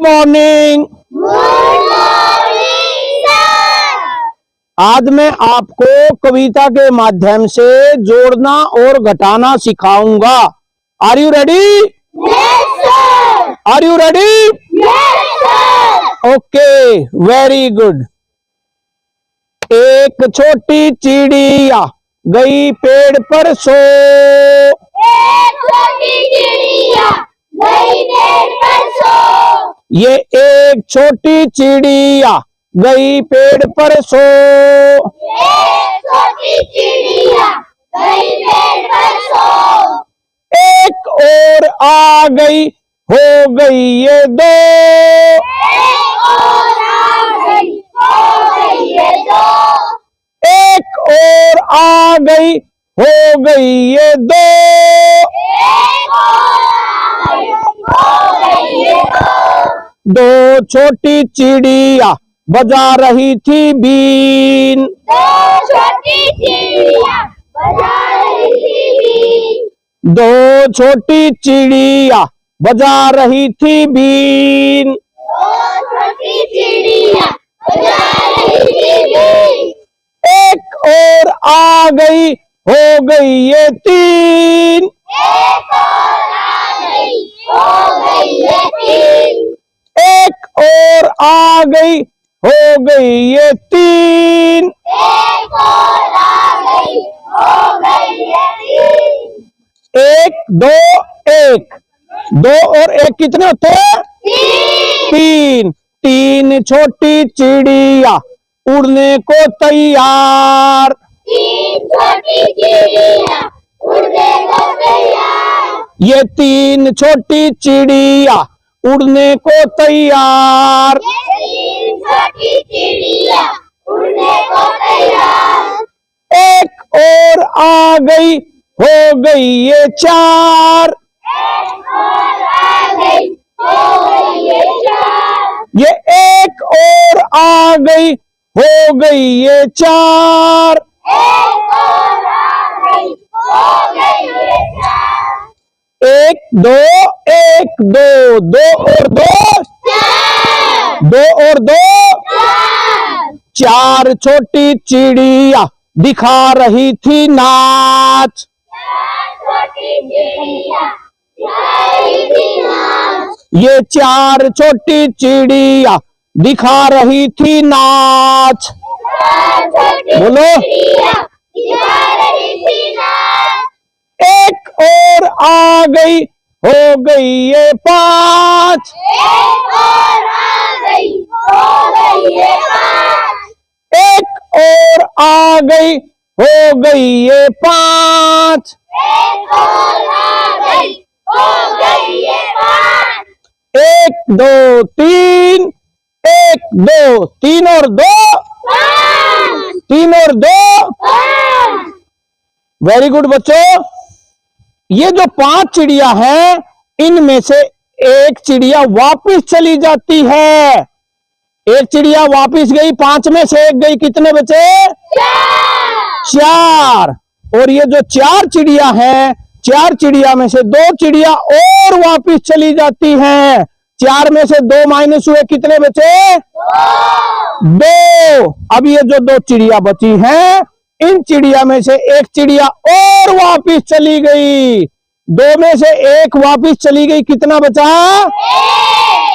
Morning. Good morning sir. आज मैं आपको कविता के माध्यम से जोड़ना और घटाना सिखाऊंगा। Are you ready? Yes sir. Are you ready? Yes sir. Okay, very good. एक छोटी चिड़िया गई पेड़ पर सो। एक छोटी चिड़िया गई पेड़ पर सो। ये एक छोटी चिड़िया गई पेड़ पर सो। एक छोटी चिड़िया गई पेड़ पर सो। एक और आ गई, हो गई ये दो। एक और आ गई, हो गई ये दो। एक और आ गई, हो गई ये दो। एक और आ गई, हो गई ये दो। दो छोटी चिड़िया बजा रही थी बीन। दो छोटी चिड़िया बजा रही थी बीन। दो छोटी चिड़िया बजा रही थी बीन। दो छोटी चिड़िया बजा रही थी बीन। एक और आ गई, हो गई ये तीन। एक और आ गई, हो गई ये तीन। एक और आ गई, हो गई ये तीन। एक और आ गई, हो गई ये तीन। एक दो एक, दो और एक कितने होते हैं? तीन। तीन छोटी चिड़िया उड़ने को तैयार। तीन छोटी चिड़िया उड़ने को तैयार। ये तीन छोटी चिड़िया उड़ने को तैयार। ये तीन छोटी चिड़िया उड़ने को तैयार। एक और आ गई, हो गई ये चार। एक और आ गई, हो गई ये चार। ये एक और आ गई, हो गई ये चार। एक और आ गई, हो गई ये चार। एक दो, दो और दो, चार। दो और दो, चार। चार छोटी चिड़िया दिखा रही थी नाच। चार छोटी चिड़िया दिखा रही थी नाच। ये चार छोटी चिड़िया दिखा रही थी नाच। चार छोटी बोलो। चिड़िया दिखा रही थी नाच। एक और आ गई, हो गई ये पांच। एक और आ गई, हो गई ये पांच। एक और आ गई, हो गई ये पांच। एक और आ गई, हो गई ये पांच। एक दो तीन, एक दो, तीन और दो, पांच। तीन और दो। पांच। वेरी गुड बच्चों। ये जो पांच चिड़िया हैं, इनमें से एक चिड़िया वापस चली जाती है। एक चिड़िया वापस गई, पांच में से एक गई, कितने बचे? चार। और ये जो चार चिड़िया हैं, चार चिड़िया में से दो चिड़िया और वापस चली जाती हैं। चार में से दो माइनस हुए, कितने बचे? दो। अब ये जो दो चिड़िया बची हैं, इन चिड़िया में से एक चिड़िया और वापस चली गई। दो में से एक वापस चली गई, कितना बचा?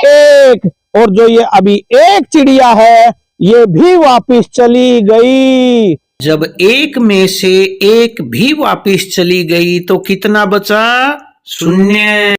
एक। और जो ये अभी एक चिड़िया है, ये भी वापस चली गई। जब एक में से एक भी वापस चली गई तो कितना बचा? शून्य।